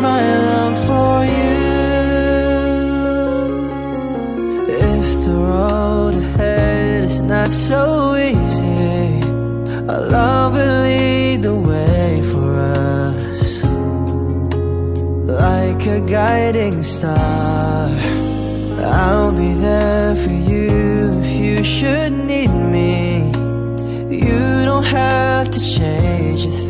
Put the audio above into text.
my love for you. If the road ahead is not so easy, our love will lead the way for us, like a guiding star. I'll be there for you if you should need me. You don't have to change a